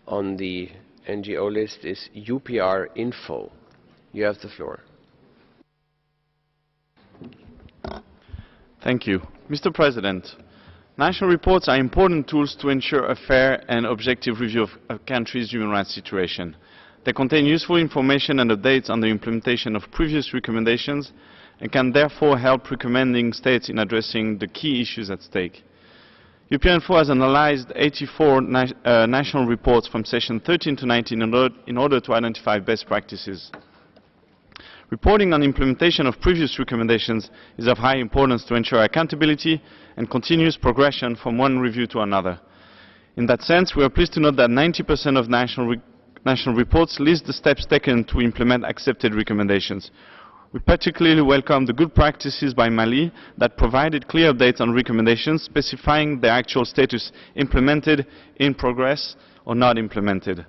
on the NGO list is UPR Info. You have the floor. Thank you. Mr. President, national reports are important tools to ensure a fair and objective review of a country's human rights situation. They contain useful information and updates on the implementation of previous recommendations and can therefore help recommending states in addressing the key issues at stake. UPR Info has analyzed 84 national reports from session 13 to 19 in order to identify best practices. Reporting on implementation of previous recommendations is of high importance to ensure accountability and continuous progression from one review to another. In that sense, we are pleased to note that 90% of national reports list the steps taken to implement accepted recommendations. We particularly welcome the good practices by Mali that provided clear updates on recommendations specifying their actual status, implemented, in progress, or not implemented.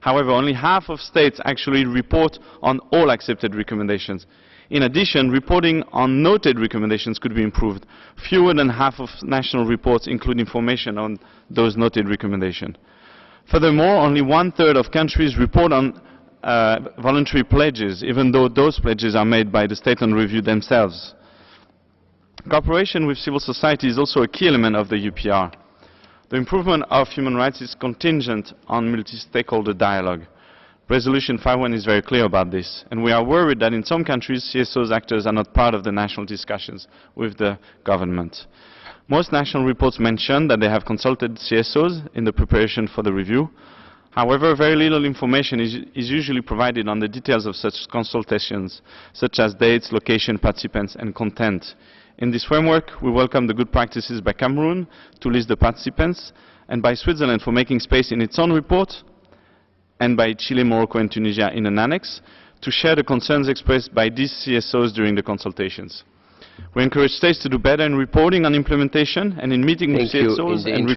However, only half of states actually report on all accepted recommendations. In addition, reporting on noted recommendations could be improved. Fewer than half of national reports include information on those noted recommendations. Furthermore, only 1/3 of countries report on voluntary pledges, even though those pledges are made by the state on review themselves. Cooperation with civil society is also a key element of the UPR. The improvement of human rights is contingent on multi-stakeholder dialogue. Resolution 5.1 is very clear about this, and we are worried that in some countries CSOs actors are not part of the national discussions with the government. Most national reports mention that they have consulted CSOs in the preparation for the review. However, very little information is usually provided on the details of such consultations, such as dates, location, participants, and content. In this framework, we welcome the good practices by Cameroon to list the participants, and by Switzerland for making space in its own report, and by Chile, Morocco, and Tunisia in an annex, to share the concerns expressed by these CSOs during the consultations. We encourage states to do better in reporting on implementation and in meeting with CSOs and